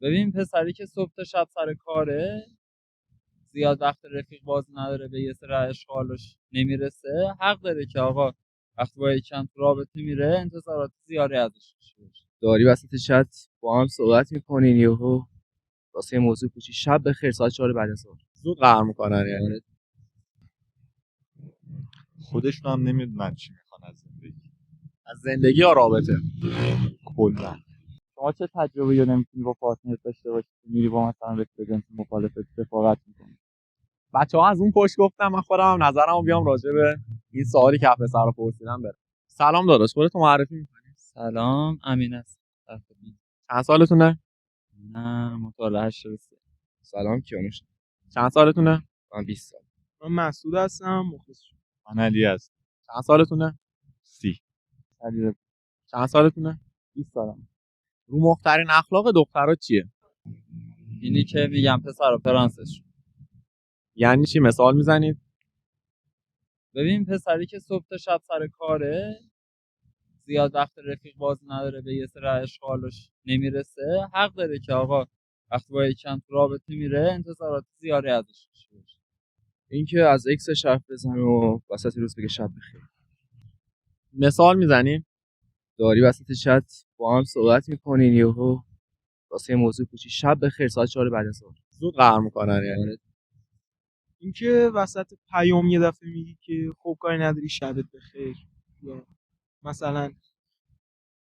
ببین پسری که صبح تا شب سر کاره، زیاد وقت رفیق بازی نداره، به یه سر اشغالش نمیرسه، حق داره که آقا وقتی با یکم تو رابطه میره انتظارات زیادی ازش داشته باشه. داری وسط چت با هم صحبت میکنین یهو واسه یه موضوع کوچی شب بخیر ساعت 4 بعد از ظهر زود قهر میکنن یعنی خودشون هم نمیدونن چی میخوان از زندگی یا رابطه کلا. شما چه تجربه‌ای رو نمیتونی با پارتنرت داشته باشی که میری با مثلا رفیق جنس مخالفت رفاقت میکنی؟ بچه‌ها از اون پشت گفتم، من خودم هم نظرمو بیام راجع به این سوالی که پسر رو پرسیدم برم. سلام داداش، خودتو معرفی می‌کنی؟ سلام، امین است. چند سالتونه؟ نه، مطالعهش رسید. سلام کیانوش. چند سالتونه؟ من 20 سال. من مسعود هستم، مخلص شما. من علی هستم. چند سالتونه؟ 30. علی، چند سالتونه؟ 20 سالم. رو مخترین اخلاق دخترها چیه؟ اینی که میگم پسر و پرنسش. یعنی چی، مثال میزنید؟ ببین پسری که صبح تا شب سر کاره، زیاد وقت رفیق بازی نداره، به یه سر اشغالش نمیرسه، حق داره که آقا وقتی با یکم تو رابطه میره انتظارات زیادی ازش داشته باشه. اینکه از اکسش حرف بزنه و وسط روز بگه شب بخیر. مثال میزنید؟ داری وسط چت با هم صحبت میکنین یهو واسه یه موضوع کوچی شب بخیر ساعت 4 بعد از ظهر زود قهر میکنن یعنی اینکه وسط پیام یه دفعه میگی که خب کاری نداری شبت بخیر، یا مثلا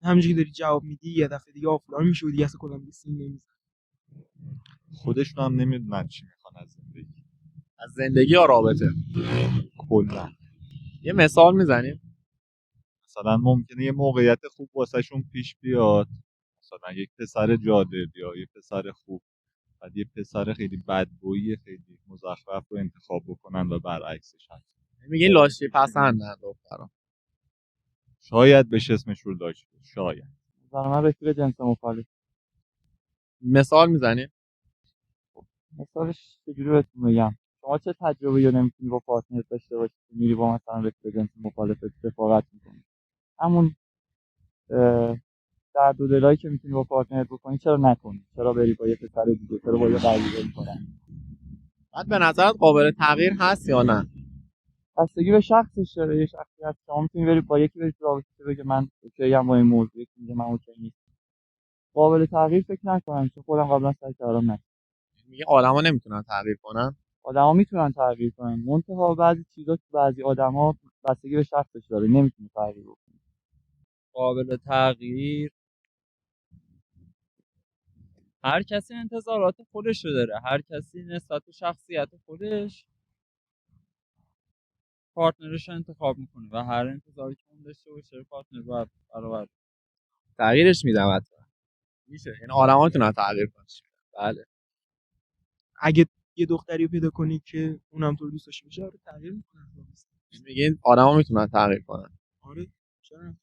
همینجوری داری جواب میدی یه دفعه دیگه آفلان میشه و دیگه اصلا کلا دیگه سین نمیزنه. خودشون هم نمیدونن چی میخوان از زندگی یا رابطه کلا. یه مثال میزنیم؟ مثلا ممکنه یه موقعیت خوب واسه شون پیش بیاد، مثلا یک پسر جالب یا یه پسر خوب، بعد یه پسر خیلی بدگویی خیلی مزخرف رو انتخاب بکنن و برعکسش هست. میگه لاشی پسندن دختران. شاید بشه اسمش رو لاشی، شاید. مثلا من رفیق جنس مخالف. مثال میزنیم؟ مثالش چجوری بهتون بگم؟ شما چه تجربه‌ای رو نمیتونی با پارتنرت داشته باشی که میری با مثلا رفیق جنس مخالفت رفاقت میکنی؟ همون درد و دلایی که میتونی با پارتنرت بکنی چرا نکنی؟ چرا بری با یه پسر دیگه؟ چرا با یه غریبه کنی؟ بعد به نظرت قابل تغییر هست یا نه؟ بستگی به شخصش داره. یه شخصی هست شما میتونی بری با یکی بری تو رابطه بگه من اوکی ام با این موضوع، یکی میگه من اوکی نیستم. قابل تغییر فکر نکنم، چون خودم قبلا سعی کردم نکنم. میگه آدما نمیتونن تغییر کنن. آدما میتونن تغییر کنن، منتها بعضی چیزا تو بعضی آدما بستگی به شخصش داره، نمیتونه تغییر کنه. قابل تغییر هر کسی انتظارات خودش رو داره، هر کسی نسبت به شخصیت خودش پارتنرش رو انتخاب میکنه و هر انتظاری که اون داشته باشه پارتنر باید برابر. تغییرش میدم حتما. میشه این آدما میتونن تغییر کنن. بله. اگه یه دختری رو پیدا کنی که اونم تو رو دوست داشته باشه، آره تغییر میکنه. میگه این آدما میتونن تغییر کنن. آره چرا؟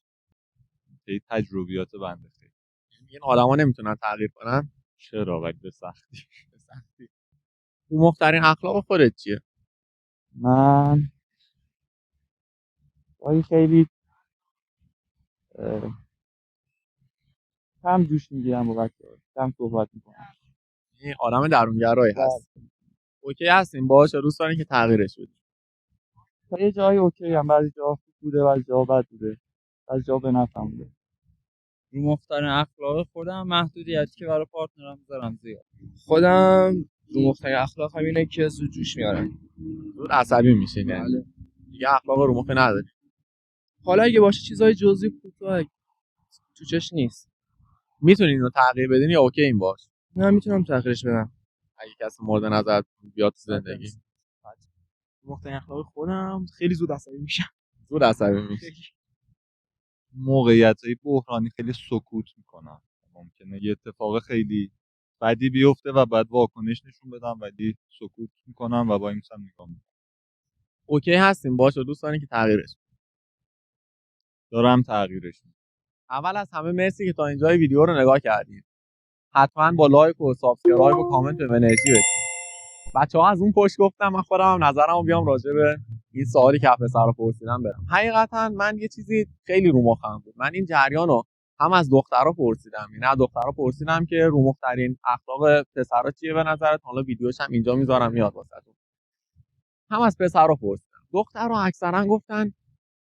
این تجربیات بنده خیلی. میگه این آدما نمیتونن تغییر کنن. چرا؟ ولی به سختی. به سختی. اون مخترین اخلاق خودت چیه؟ من خیلی کم جوش میگیرم با بچه‌ها، کم صحبت میکنم. این آدم درونگرایی هست. اوکی هستیم باهاش، دوست دارین که تغییرش بدیم. تا یه جایی اوکی هم، بعضی جاها خوب بوده، بعضی جاها بد بوده، بعضی جاها به نفعم بوده. رو مخترین اخلاق خودم محدودیتی که برای پارتنرم میذارم زیاد. خودم رو مخترین اخلاق هم اینه که زود جوش میارم، زود عصبی میشین یعنی دیگه اخلاق رو مخ نداری. حالا اگه باشه چیزای جزئی کوتاه تو چش نیست. میتونین اینو تغییر بدین یا اوکی این باش؟ نه میتونم تغییرش بدم اگه کسی مورد نظر بیاد تو زندگی. مختلف اخلاق خودم خیلی زود عصبی میشم. زود عصبی میشی. موقعیتای بحرانی خیلی سکوت میکنن. ممکنه یه اتفاق خیلی بدی بیفته و بعد واکنش نشون بدم ولی سکوت میکنم و با این سم نگاه میکنم. اوکی هستیم باشه، دوست دارین که تغییرش دارم تغییرش میدم. اول از همه مرسی که تا اینجای ویدیو رو نگاه کردید. حتما با لایک و سابسکرایب و کامنت به انرژی بدید. بچه‌ها از اون پشت گفتم، من خودم هم نظرمو بیام راجع به این سوالی که پسر رو پرسیدم برم. حقیقتا من یه چیزی خیلی رو مخم بود. من این جریان رو هم از دخترها پرسیدم، یعنی از دخترها پرسیدم که رو مخترین اخلاق پسرا چیه به نظرت. حالا ویدیوش هم اینجا میذارم میاد واسهتون. هم از پسرها پرسیدم. دخترها اکثرا گفتن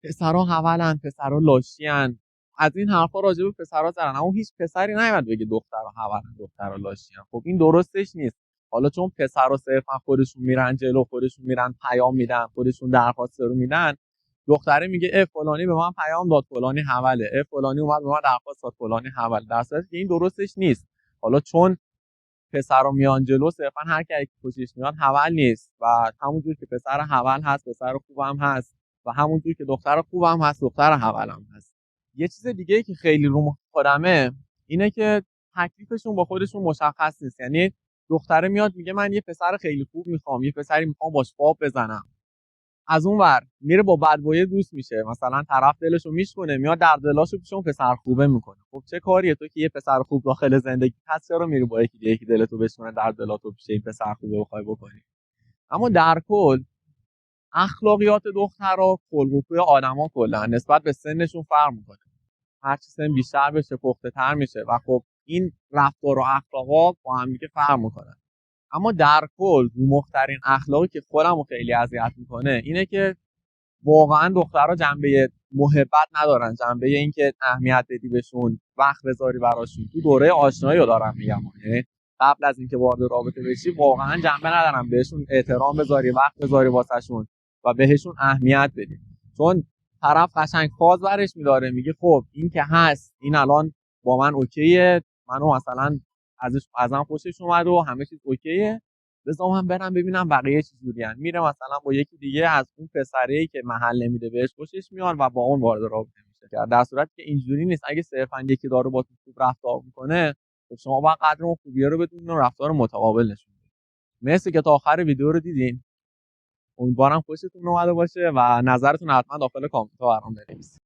پسرها حولن، پسرها لاشیان. از این حرفا راجع به پسرها زدن، اما هیچ پسری نیومد بگه دخترها حولن، دخترها لاشیان. خب این درستش نیست. حالا چون پسرها صرفا خودشون میرن جلو، خودشون میرن پیام میدن، خودشون درخواست رو میدن، دختره میگه فلانی به من پیام داد فلانی حوله، فلانی اومد به من درخواست داد فلانی حول، در صورتی که این درستش نیست. حالا چون پسرا میان جلو صرفا هر کی خوشش میاد حول نیست، و همونجور که پسر حول هست پسر خوبم هست، و همونجور که دختر خوبم هست دختر حولم هست. یه چیز دیگه ای که خیلی رو خودمه اینه که تکلیفشون با خودشون مشخص نیست. یعنی دختره میاد میگه من یه پسر خیلی خوب میخوام، یه پسری میخوام باش پاپ بزنم، از اون ور میره با بدبوی دوست میشه، مثلا طرف دلشو میشکنه، میاد در دلاشو پیش اون پسر خوبه میکنه. خب چه کاریه؟ تو که یه پسر خوب داخل زندگی هست، چرا میری با یکی دلتو بشکنه، در دلاتو پیش این پسر خوبه بخوای بکنی؟ اما در کل اخلاقیات دخترها، خلق و خوی آدما کلا نسبت به سنشون فرق میکنه. هر چی سن بیشتر بشه پخته تر میشه و خب این رفتار و اخلاقا با هم دیگه فرق میکنن. اما در کل مخترین اخلاقی که خودمو خیلی اذیت میکنه اینه که واقعا دخترها جنبه محبت ندارن، جنبه این که اهمیت بدی بهشون، وقت بذاری براشون. تو دوره آشنایی رو دارم میگم، یعنی قبل از اینکه وارد رابطه بشی واقعا جنبه ندارن بهشون احترام بذاری، وقت بذاری واسهشون و بهشون اهمیت بدی. چون طرف قشنگ فاز برش میداره، میگه خب این که هست، این الان با من اوکیه، منو مثلا ازم خوشش اومد و همه چیز اوکیه، بذار من برم ببینم بقیه چجوریان. میره مثلا با یکی دیگه از اون پسرایی که محل نمیده بهش خوشش میاد و با اون وارد رابطه میشه. در صورتی که اینجوری نیست. اگه صرفا یکی داره با تو خوب رفتار میکنه، خب شما باید قدر اون خوبیه رو بدونین و رفتار متقابل نشون بدین. مرسی که تا آخر ویدیو رو دیدین. امیدوارم خوشتون اومده باشه و نظرتون حتما داخل کامنت ها برام بنویسید.